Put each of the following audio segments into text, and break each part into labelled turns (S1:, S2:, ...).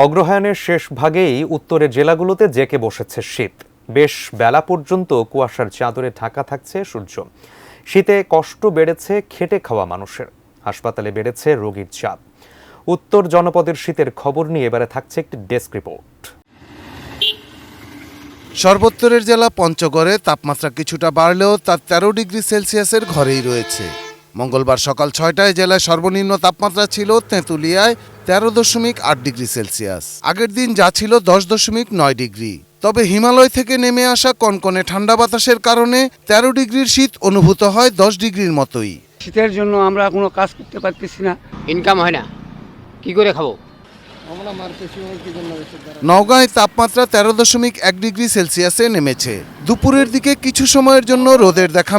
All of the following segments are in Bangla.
S1: অগ্রহায়ণের শেষ ভাগেই উত্তরের জেলাগুলোতে জেঁকে বসেছে শীত। বেশ বেলা পর্যন্ত কুয়াশার চাদরে ঢাকা থাকছে সূর্য। শীতে কষ্ট বেড়েছে খেটে খাওয়া মানুষের, হাসপাতালে বেড়েছে রোগীর চাপ। উত্তর জনপদের শীতের খবর নিয়ে এবারে থাকছে একটি ডেস্ক রিপোর্ট।
S2: সর্বোত্তরের জেলা পঞ্চগড়ে তাপমাত্রা কিছুটা বাড়লেও তার 13 ডিগ্রি সেলসিয়াসের ঘরেই রয়েছে। মঙ্গলবার সকাল 6টায় জেলায় সর্বনিম্ন তাপমাত্রা ছিল তেঁতুলিয়ায় 13.8 ডিগ্রি সেলসিয়াস। আগের দিন যা ছিল 10.9 ডিগ্রি। তবে হিমালয় থেকে নেমে আসা কনকনে ঠান্ডা বাতাসের কারণে 13 ডিগ্রির শীত অনুভূত হয় 10 ডিগ্রির মতোই।
S3: শীতের জন্য আমরা কোনো কাজ করতে পারতেছি না,
S4: ইনকাম হয় না, কি করে খাবো?
S2: নওগাঁয় তাপমাত্রা 13.1 ডিগ্রি সেলসিয়াসে নেমেছে। দুপুরের দিকে কিছু সময়ের জন্য রোদের দেখা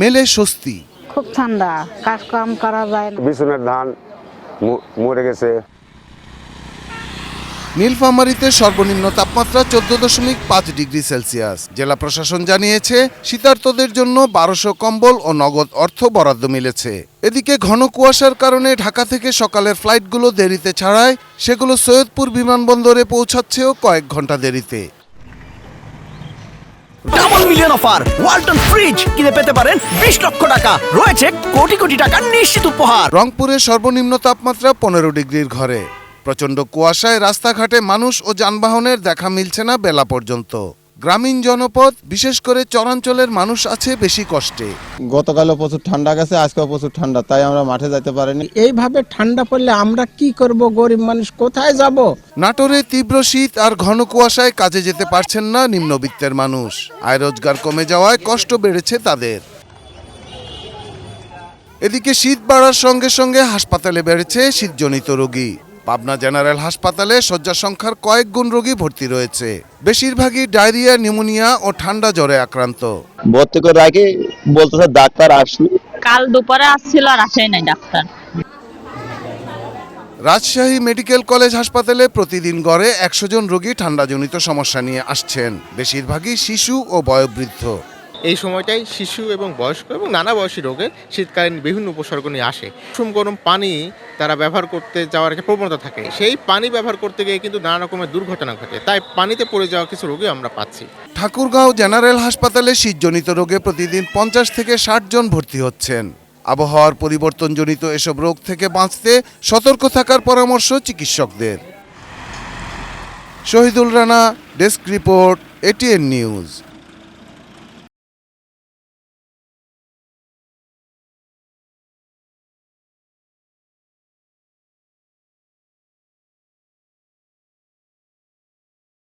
S2: মেলে স্বস্তি।
S5: খুব ঠান্ডা, কাজকাম করা যায় না।
S6: বিছুনের ধান মরে গেছে।
S2: নীলফামারীতে সর্বনিম্ন তাপমাত্রা 14.5 ডিগ্রি সেলসিয়াস। জেলা প্রশাসন জানিয়েছে শীতার্তদের জন্য 1200 কম্বল ও নগদ অর্থ বরাদ্দ মিলেছে। এদিকে ঘন কুয়াশার কারণে ঢাকা থেকে সকালের ফ্লাইটগুলো দেরিতে ছাড়ায় সেগুলো সৈয়দপুর বিমানবন্দরে পৌঁছাচ্ছেও কয়েক ঘন্টা দেরিতে।
S7: Double million offer Walton fridge কিনে পেতে পারেন 20 লক্ষ টাকা, রয়েছে কোটি কোটি টাকার নিশ্চিত উপহার।
S2: রংপুরে সর্বনিম্ন তাপমাত্রা 15 ডিগ্রির ঘরে। প্রচণ্ড কুয়াশায় রাস্তাঘাটে মানুষ ও যানবাহনের দেখা মিলছে না বেলা পর্যন্ত। গ্রামীণ জনপদ, বিশেষ করে চরাঞ্চলের মানুষ আছে বেশি কষ্টে।
S8: গতকালও প্রচুর ঠান্ডা গেছে, আজকেও প্রচুর ঠান্ডা, তাই আমরা মাঠে যেতে পারিনি।
S9: এইভাবে ঠান্ডা পড়লে আমরা কি করব? গরিব মানুষ কোথায় যাব?
S2: নাটোরে তীব্র শীত আর ঘন কুয়াশায় কাজে যেতে পারছেন না নিম্নবিত্তের মানুষ। আয় রোজগার কমে যাওয়ায় কষ্ট বেড়েছে তাদের। এদিকে শীত বাড়ার সঙ্গে সঙ্গে হাসপাতালে বেড়েছে শীতজনিত রোগী। পাবনা জেনারেল হাসপাতালে শয্যা সংখ্যার কয়েক গুণ রোগী ভর্তি রয়েছে। বেশিরভাগই ডায়রিয়া, নিউমোনিয়া ও ঠান্ডা জ্বরে আক্রান্ত।
S10: ভর্তি করে রাখি, বলতেছে ডাক্তার আসলে।
S11: কাল দুপুরে আসছিল আর আসেই নাই ডাক্তার।
S2: রাজশাহী মেডিকেল কলেজ হাসপাতালে প্রতিদিন গড়ে 100 জন রোগী ঠান্ডাজনিত সমস্যা নিয়ে আসছেন। বেশিরভাগই শিশু ও বয়োবৃদ্ধ।
S12: এই সময়টাই শিশু এবং বয়স্ক এবং নানা বয়সী রোগের শীতকালীন বিভিন্ন উপসর্গ নিয়ে আসে। কুসুম গরম পানি তারা ব্যবহার করতে যাওয়ার একটা প্রবণতা থাকে। সেই পানি ব্যবহার করতে গিয়ে কিন্তু নানা রকমের দুর্ঘটনা ঘটে, তাই পানিতে পড়ে যাওয়া কিছু রোগী আমরা পাচ্ছি।
S2: ঠাকুরগাঁও জেনারেল হাসপাতালে শীতজনিত রোগে প্রতিদিন 50 থেকে 60 জন ভর্তি হচ্ছেন। আবহাওয়ার পরিবর্তনজনিত এসব রোগ থেকে বাঁচতে সতর্ক থাকার পরামর্শ চিকিৎসকদের। Shahidul Rana, desk report, ATN news.